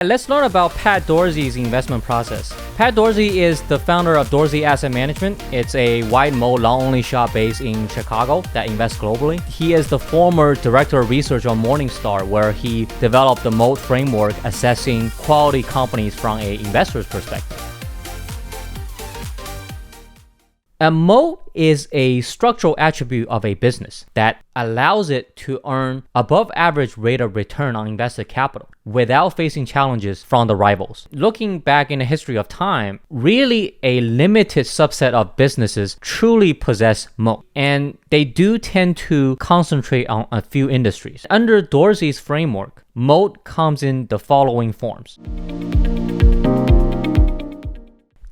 Let's learn about Pat Dorsey's investment process. Pat Dorsey is the founder of Dorsey Asset Management. It's a wide moat, long-only shop based in Chicago that invests globally. He is the former director of research on Morningstar, where he developed the moat framework assessing quality companies from an investor's perspective. A moat is a structural attribute of a business that allows it to earn above average rate of return on invested capital without facing challenges from the rivals. Looking back in the history of time, really a limited subset of businesses truly possess moat, and they do tend to concentrate on a few industries. Under Dorsey's framework, moat comes in the following forms.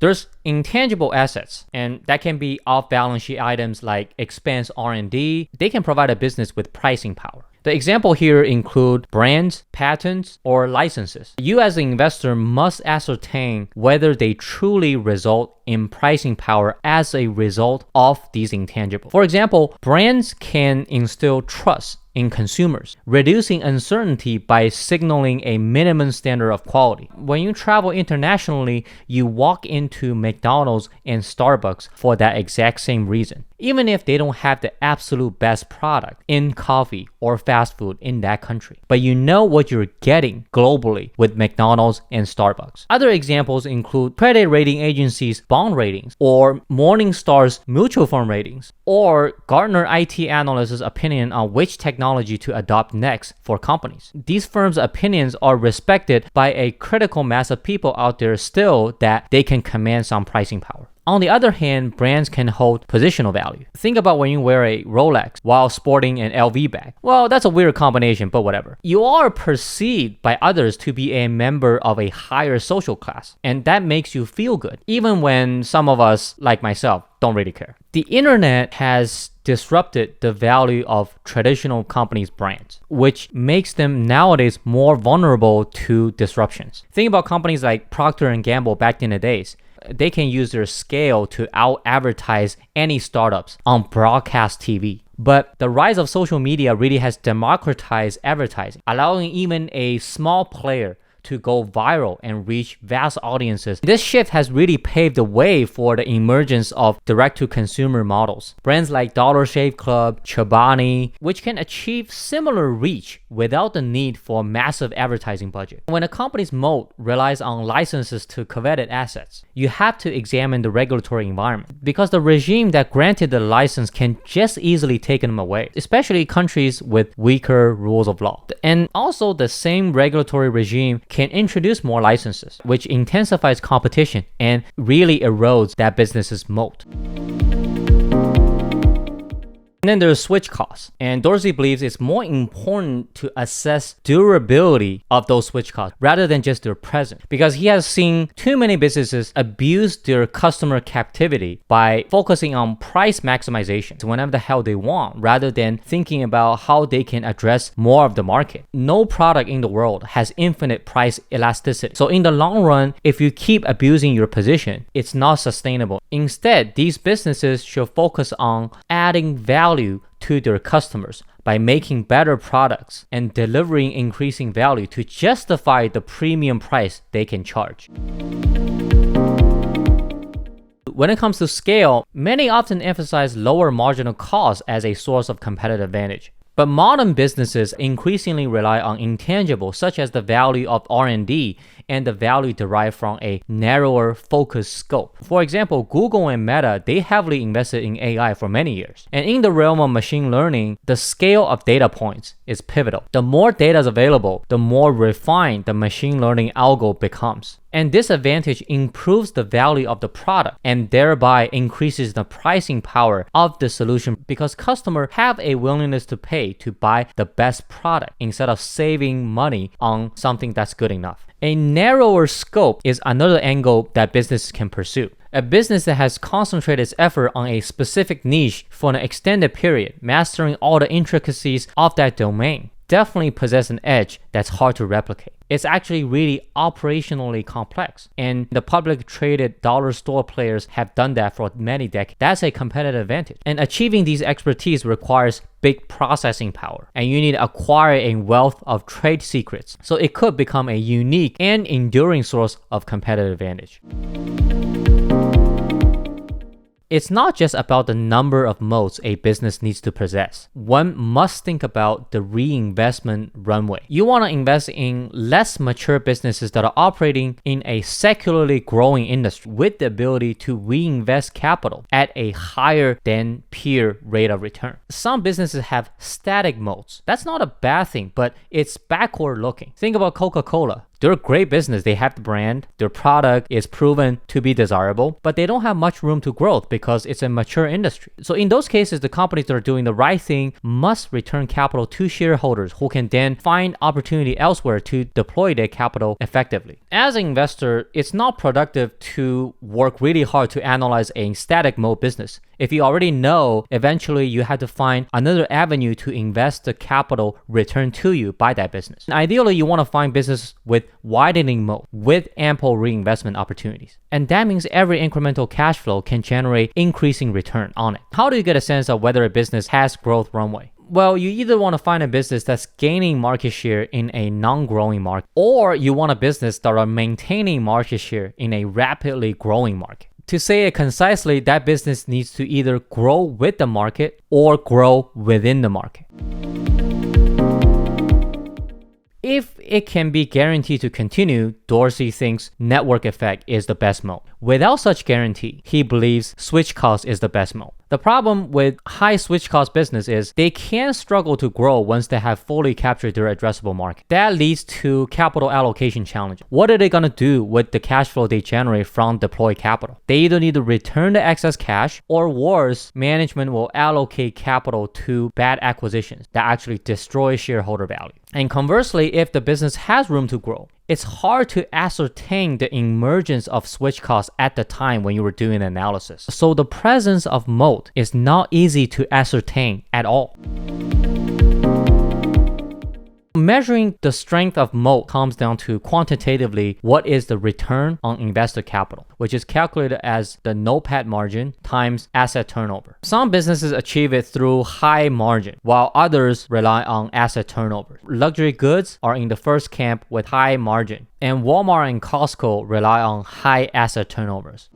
There's intangible assets, and that can be off-balance sheet items like expense R&D. They can provide a business with pricing power. The example here include brands, patents, or licenses. You as an investor must ascertain whether they truly result in pricing power as a result of these intangibles. For example, brands can instill trust in consumers, reducing uncertainty by signaling a minimum standard of quality. When you travel internationally, you walk into McDonald's and Starbucks for that exact same reason, even if they don't have the absolute best product in coffee or fast food in that country. But you know what you're getting globally with McDonald's and Starbucks. Other examples include credit rating agencies' bond ratings, or Morningstar's mutual fund ratings, or Gartner IT analysts' opinion on which technology to adopt next for companies. These firms' opinions are respected by a critical mass of people out there still that they can command some pricing power. On the other hand, brands can hold positional value. Think about when you wear a Rolex while sporting an LV bag. Well, that's a weird combination, but whatever. You are perceived by others to be a member of a higher social class, and that makes you feel good, even when some of us, like myself, don't really care. The internet has disrupted the value of traditional companies' brands, which makes them nowadays more vulnerable to disruptions. Think about companies like Procter & Gamble back in the days. They can use their scale to out-advertise any startups on broadcast TV. But the rise of social media really has democratized advertising, allowing even a small player to go viral and reach vast audiences. This shift has really paved the way for the emergence of direct-to-consumer models. Brands like Dollar Shave Club, Chobani, which can achieve similar reach without the need for a massive advertising budget. When a company's moat relies on licenses to coveted assets, you have to examine the regulatory environment, because the regime that granted the license can just easily take them away, especially countries with weaker rules of law. And also, the same regulatory regime can introduce more licenses, which intensifies competition and really erodes that business's moat. And then there's switch costs. And Dorsey believes it's more important to assess durability of those switch costs rather than just their present, because he has seen too many businesses abuse their customer captivity by focusing on price maximization whenever the hell they want, rather than thinking about how they can address more of the market. No product in the world has infinite price elasticity. So in the long run, if you keep abusing your position, it's not sustainable. Instead, these businesses should focus on adding value to their customers by making better products and delivering increasing value to justify the premium price they can charge. When it comes to scale, many often emphasize lower marginal costs as a source of competitive advantage. But modern businesses increasingly rely on intangibles such as the value of R&D and the value derived from a narrower focused scope. For example, Google and Meta, they heavily invested in AI for many years. And in the realm of machine learning, the scale of data points is pivotal. The more data is available, the more refined the machine learning algo becomes. And this advantage improves the value of the product and thereby increases the pricing power of the solution, because customers have a willingness to pay to buy the best product instead of saving money on something that's good enough. A narrower scope is another angle that businesses can pursue. A business that has concentrated its effort on a specific niche for an extended period, mastering all the intricacies of that domain, definitely possess an edge that's hard to replicate. It's actually really operationally complex, and the public traded dollar store players have done that for many decades. That's a competitive advantage. And achieving these expertise requires big processing power, and you need to acquire a wealth of trade secrets. So it could become a unique and enduring source of competitive advantage. It's not just about the number of moats a business needs to possess. One must think about the reinvestment runway. You want to invest in less mature businesses that are operating in a secularly growing industry with the ability to reinvest capital at a higher than peer rate of return. Some businesses have static moats. That's not a bad thing, but it's backward looking. Think about Coca-Cola. They're a great business. They have the brand. Their product is proven to be desirable, but they don't have much room to grow because it's a mature industry. So in those cases, the companies that are doing the right thing must return capital to shareholders who can then find opportunity elsewhere to deploy their capital effectively. As an investor, it's not productive to work really hard to analyze a static mode business. If you already know, eventually you have to find another avenue to invest the capital returned to you by that business. And ideally, you want to find business with widening moat, with ample reinvestment opportunities. And that means every incremental cash flow can generate increasing return on it. How do you get a sense of whether a business has growth runway? Well, you either want to find a business that's gaining market share in a non-growing market, or you want a business that are maintaining market share in a rapidly growing market. To say it concisely, that business needs to either grow with the market or grow within the market. If it can be guaranteed to continue, Dorsey thinks network effect is the best mode. Without such guarantee, he believes switch cost is the best mode. The problem with high switch cost business is they can struggle to grow once they have fully captured their addressable market. That leads to capital allocation challenges. What are they going to do with the cash flow they generate from deployed capital? They either need to return the excess cash, or worse, management will allocate capital to bad acquisitions that actually destroy shareholder value. And conversely, if the business has room to grow, it's hard to ascertain the emergence of switch costs at the time when you were doing the analysis. So the presence of moat is not easy to ascertain at all. Measuring the strength of moat comes down to quantitatively what is the return on invested capital, which is calculated as the NOPAT margin times asset turnover. Some businesses achieve it through high margin, while others rely on asset turnover. Luxury goods are in the first camp with high margin, and Walmart and Costco rely on high asset turnovers.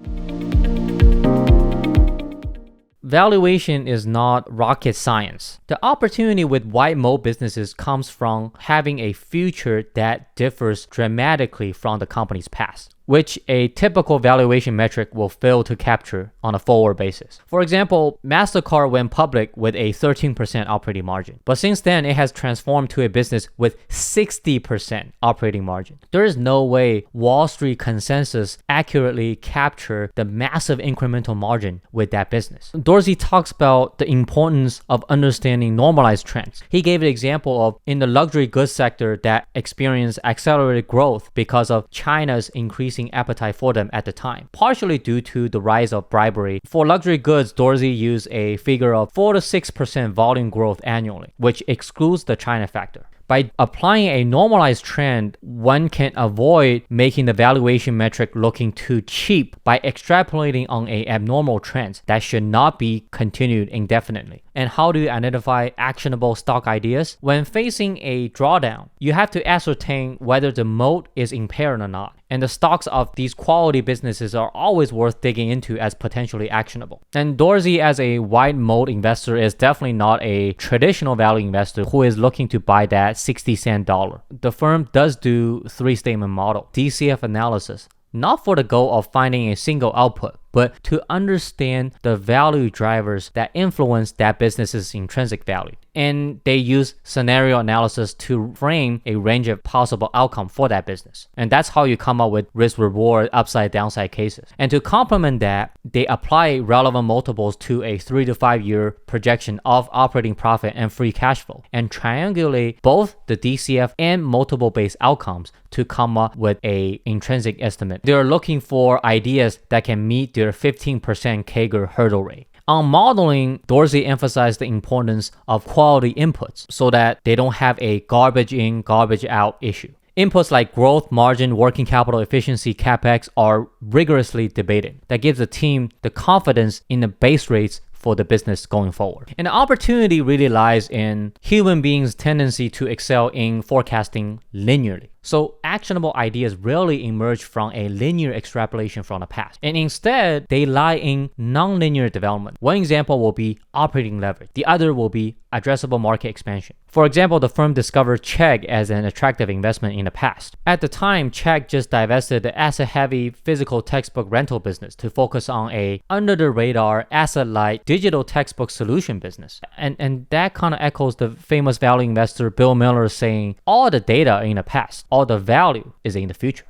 Valuation is not rocket science. The opportunity with wide moat businesses comes from having a future that differs dramatically from the company's past, which a typical valuation metric will fail to capture on a forward basis. For example, MasterCard went public with a 13% operating margin, but since then it has transformed to a business with 60% operating margin. There is no way Wall Street consensus accurately capture the massive incremental margin with that business. Dorsey talks about the importance of understanding normalized trends. He gave an example of in the luxury goods sector that experienced accelerated growth because of China's increasing appetite for them at the time, partially due to the rise of bribery. For luxury goods, Dorsey used a figure of 4 to 6% volume growth annually, which excludes the China factor. By applying a normalized trend, one can avoid making the valuation metric looking too cheap by extrapolating on an abnormal trend that should not be continued indefinitely. And how do you identify actionable stock ideas? When facing a drawdown, you have to ascertain whether the moat is impaired or not. And the stocks of these quality businesses are always worth digging into as potentially actionable. And Dorsey, as a wide moat investor, is definitely not a traditional value investor who is looking to buy that 60-cent dollar. The firm does do 3-statement model, DCF analysis, not for the goal of finding a single output, but to understand the value drivers that influence that business's intrinsic value. And they use scenario analysis to frame a range of possible outcomes for that business. And that's how you come up with risk-reward, upside, downside cases. And to complement that, they apply relevant multiples to a 3 to 5 year projection of operating profit and free cash flow, and triangulate both the DCF and multiple-based outcomes to come up with a intrinsic estimate. They're looking for ideas that can meet their 15% CAGR hurdle rate. On modeling, Dorsey emphasized the importance of quality inputs so that they don't have a garbage in, garbage out issue. Inputs like growth, margin, working capital efficiency, capex are rigorously debated. That gives the team the confidence in the base rates for the business going forward. And the opportunity really lies in human beings' tendency to excel in forecasting linearly. So actionable ideas rarely emerge from a linear extrapolation from the past. And instead, they lie in nonlinear development. One example will be operating leverage. The other will be addressable market expansion. For example, the firm discovered Chegg as an attractive investment in the past. At the time, Chegg just divested the asset-heavy physical textbook rental business to focus on a under-the-radar, asset-light digital textbook solution business. And that kind of echoes the famous value investor Bill Miller saying, all the data are in the past, all the value is in the future.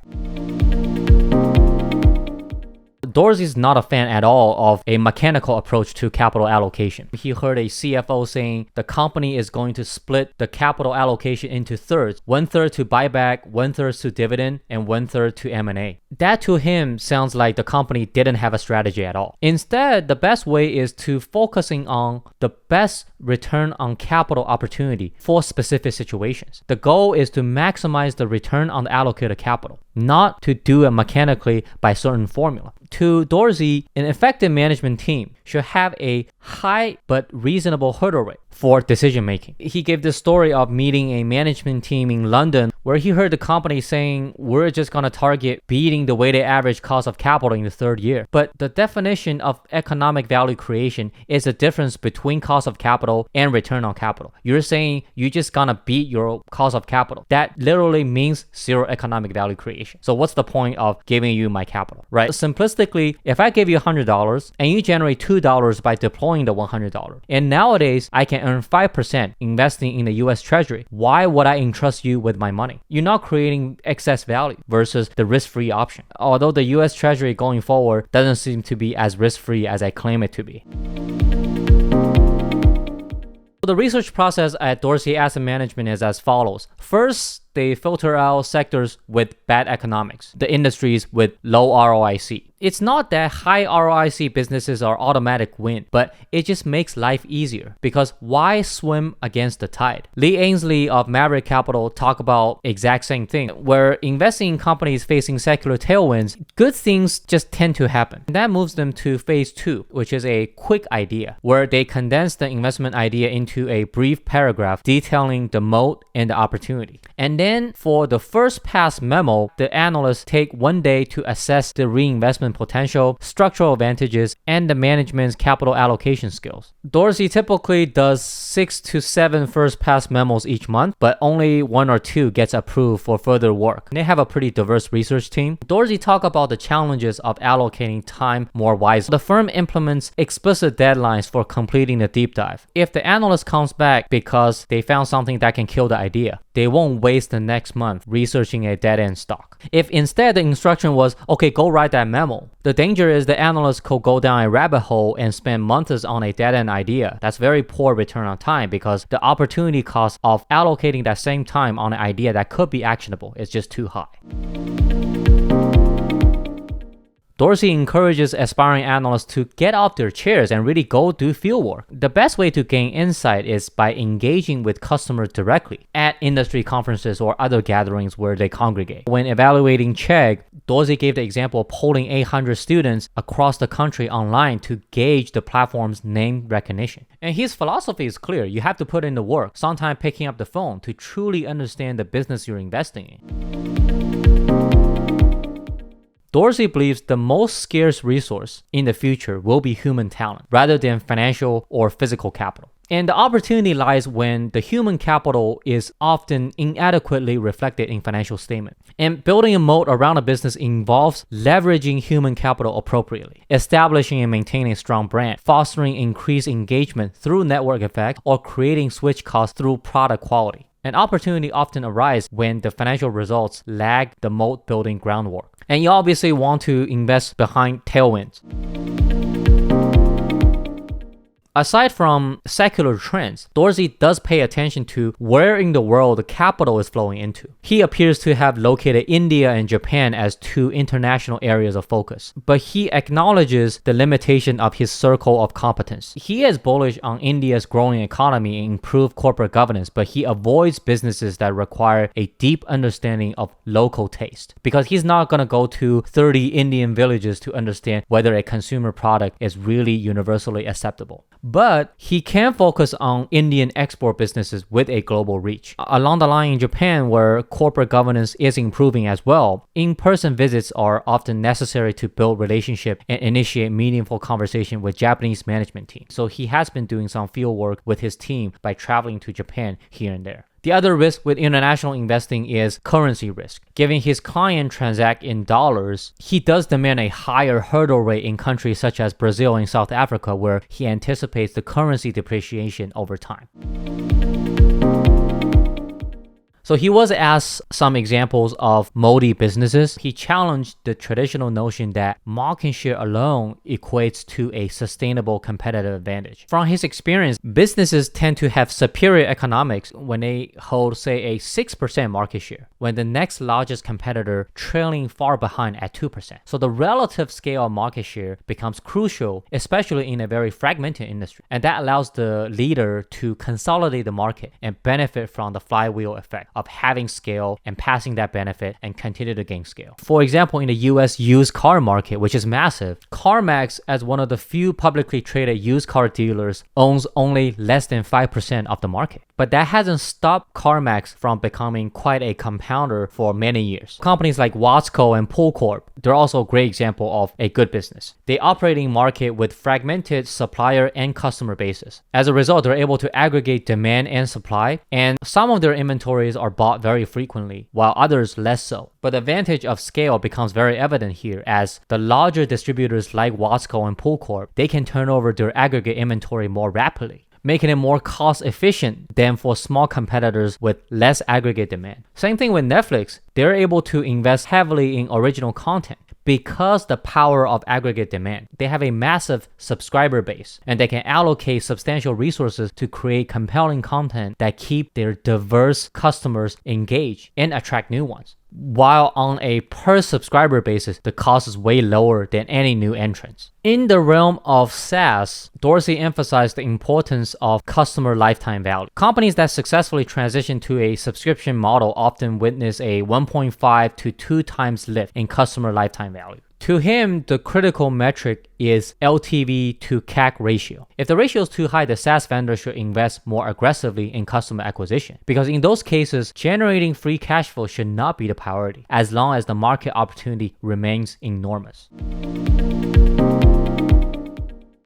Dorsey's not a fan at all of a mechanical approach to capital allocation. He heard a CFO saying the company is going to split the capital allocation into thirds, 1/3 to buyback, 1/3 to dividend, and 1/3 to M&A. That to him sounds like the company didn't have a strategy at all. Instead, the best way is to focusing on the best return on capital opportunity for specific situations. The goal is to maximize the return on the allocated capital, not to do it mechanically by certain formula. To Dorsey, an effective management team should have a high but reasonable hurdle rate for decision making. He gave the story of meeting a management team in London where he heard the company saying, we're just going to target beating the weighted average cost of capital in the third year. But the definition of economic value creation is the difference between cost of capital and return on capital. You're saying you just going to beat your cost of capital. That literally means zero economic value creation. So what's the point of giving you my capital, right? Simplistically, if I give you $100 and you generate $2 by deploying the $100, and nowadays I can earn 5% investing in the US Treasury, why would I entrust you with my money? You're not creating excess value versus the risk-free option. Although the US Treasury going forward doesn't seem to be as risk-free as I claim it to be. The research process at Dorsey Asset Management is as follows. First, they filter out sectors with bad economics, the industries with low ROIC. It's not that high ROIC businesses are automatic win, but it just makes life easier because why swim against the tide? Lee Ainsley of Maverick Capital talk about exact same thing, where investing in companies facing secular tailwinds, good things just tend to happen. And that moves them to phase 2, which is a quick idea, where they condense the investment idea into a brief paragraph detailing the moat and the opportunity. And then for the first pass memo, the analysts take 1 day to assess the reinvestment potential, structural advantages, and the management's capital allocation skills. Dorsey typically does 6 to 7 first pass memos each month, but only 1 or 2 gets approved for further work. They have a pretty diverse research team. Dorsey talk about the challenges of allocating time more wisely. The firm implements explicit deadlines for completing the deep dive. If the analyst comes back because they found something that can kill the idea, they won't waste the next month researching a dead-end stock. If instead the instruction was, okay, go write that memo, the danger is the analyst could go down a rabbit hole and spend months on a dead-end idea. That's very poor return on time because the opportunity cost of allocating that same time on an idea that could be actionable is just too high. Dorsey encourages aspiring analysts to get off their chairs and really go do fieldwork. The best way to gain insight is by engaging with customers directly at industry conferences or other gatherings where they congregate. When evaluating Chegg, Dorsey gave the example of polling 800 students across the country online to gauge the platform's name recognition. And his philosophy is clear. You have to put in the work, sometimes picking up the phone to truly understand the business you're investing in. Dorsey believes the most scarce resource in the future will be human talent rather than financial or physical capital. And the opportunity lies when the human capital is often inadequately reflected in financial statement. And building a moat around a business involves leveraging human capital appropriately, establishing and maintaining a strong brand, fostering increased engagement through network effect, or creating switch costs through product quality. An opportunity often arises when the financial results lag the moat building groundwork. And you obviously want to invest behind tailwinds. Aside from secular trends, Dorsey does pay attention to where in the world the capital is flowing into. He appears to have located India and Japan as two international areas of focus, but he acknowledges the limitation of his circle of competence. He is bullish on India's growing economy and improved corporate governance, but he avoids businesses that require a deep understanding of local taste, because he's not going to go to 30 Indian villages to understand whether a consumer product is really universally acceptable. But he can focus on Indian export businesses with a global reach. Along the line in Japan, where corporate governance is improving as well, in-person visits are often necessary to build relationship and initiate meaningful conversation with Japanese management team. So he has been doing some field work with his team by traveling to Japan here and there. The other risk with international investing is currency risk. Given his client transact in dollars, he does demand a higher hurdle rate in countries such as Brazil and South Africa, where he anticipates the currency depreciation over time. So he was asked some examples of moldy businesses. He challenged the traditional notion that market share alone equates to a sustainable competitive advantage. From his experience, businesses tend to have superior economics when they hold, say, a 6% market share, when the next largest competitor trailing far behind at 2%. So the relative scale of market share becomes crucial, especially in a very fragmented industry. And that allows the leader to consolidate the market and benefit from the flywheel effect of having scale and passing that benefit and continue to gain scale. For example, in the US used car market, which is massive, CarMax, as one of the few publicly traded used car dealers, owns only less than 5% of the market. But that hasn't stopped CarMax from becoming quite a compounder for many years. Companies like Watsco and PoolCorp, they're also a great example of a good business. They operate in a market with fragmented supplier and customer bases. As a result, they're able to aggregate demand and supply, and some of their inventories are bought very frequently, while others less so. But the advantage of scale becomes very evident here, as the larger distributors like Watsco and PoolCorp, they can turn over their aggregate inventory more rapidly, making it more cost efficient than for small competitors with less aggregate demand. Same thing with Netflix. They're able to invest heavily in original content because the power of aggregate demand. They have a massive subscriber base, and they can allocate substantial resources to create compelling content that keep their diverse customers engaged and attract new ones. While on a per subscriber basis, the cost is way lower than any new entrants. In the realm of SaaS, Dorsey emphasized the importance of customer lifetime value. Companies that successfully transition to a subscription model often witness a 1.5 to 2 times lift in customer lifetime value. To him, the critical metric is LTV to CAC ratio. If the ratio is too high, the SaaS vendor should invest more aggressively in customer acquisition, because in those cases, generating free cash flow should not be the priority, as long as the market opportunity remains enormous.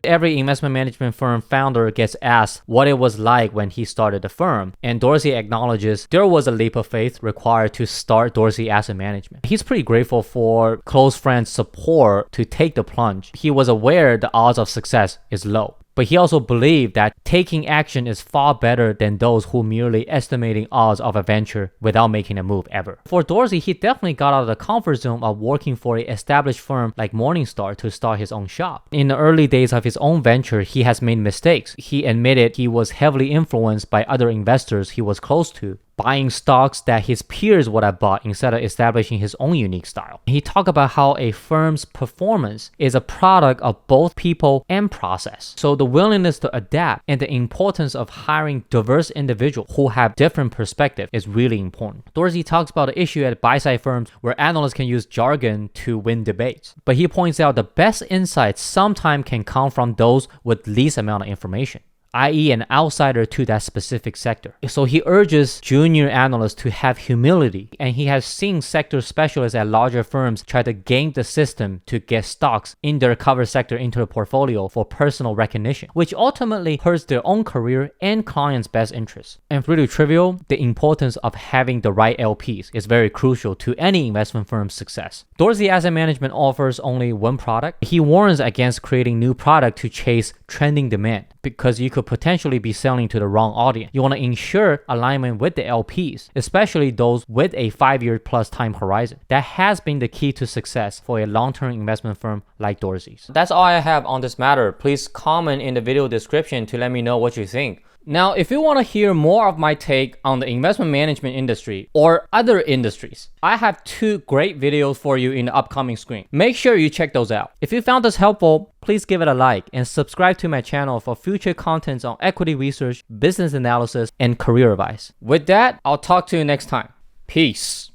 Every investment management firm founder gets asked what it was like when he started the firm, and Dorsey acknowledges there was a leap of faith required to start Dorsey Asset Management. He's pretty grateful for close friends' support to take the plunge. He was aware the odds of success is low, but he also believed that taking action is far better than those who merely estimating odds of a venture without making a move ever. For Dorsey, he definitely got out of the comfort zone of working for an established firm like Morningstar to start his own shop. In the early days of his own venture, he has made mistakes. He admitted he was heavily influenced by other investors he was close to, buying stocks that his peers would have bought instead of establishing his own unique style. He talked about how a firm's performance is a product of both people and process. So the willingness to adapt and the importance of hiring diverse individuals who have different perspectives is really important. Dorsey talks about the issue at buy-side firms where analysts can use jargon to win debates. But he points out the best insights sometimes can come from those with least amount of information, i.e. an outsider to that specific sector. So he urges junior analysts to have humility, and he has seen sector specialists at larger firms try to game the system to get stocks in their cover sector into the portfolio for personal recognition, which ultimately hurts their own career and clients' best interests. And really trivial, the importance of having the right LPs is very crucial to any investment firm's success. Dorsey Asset Management offers only one product. He warns against creating new product to chase trending demand because you could potentially be selling to the wrong audience. You want to ensure alignment with the LPs, especially those with a 5-year plus time horizon. That has been the key to success for a long-term investment firm like Dorsey's. That's all I have on this matter. Please comment in the video description to let me know what you think. Now, if you want to hear more of my take on the investment management industry or other industries, I have 2 great videos for you in the upcoming screen. Make sure you check those out. If you found this helpful, please give it a like and subscribe to my channel for future contents on equity research, business analysis, and career advice. With that, I'll talk to you next time. Peace.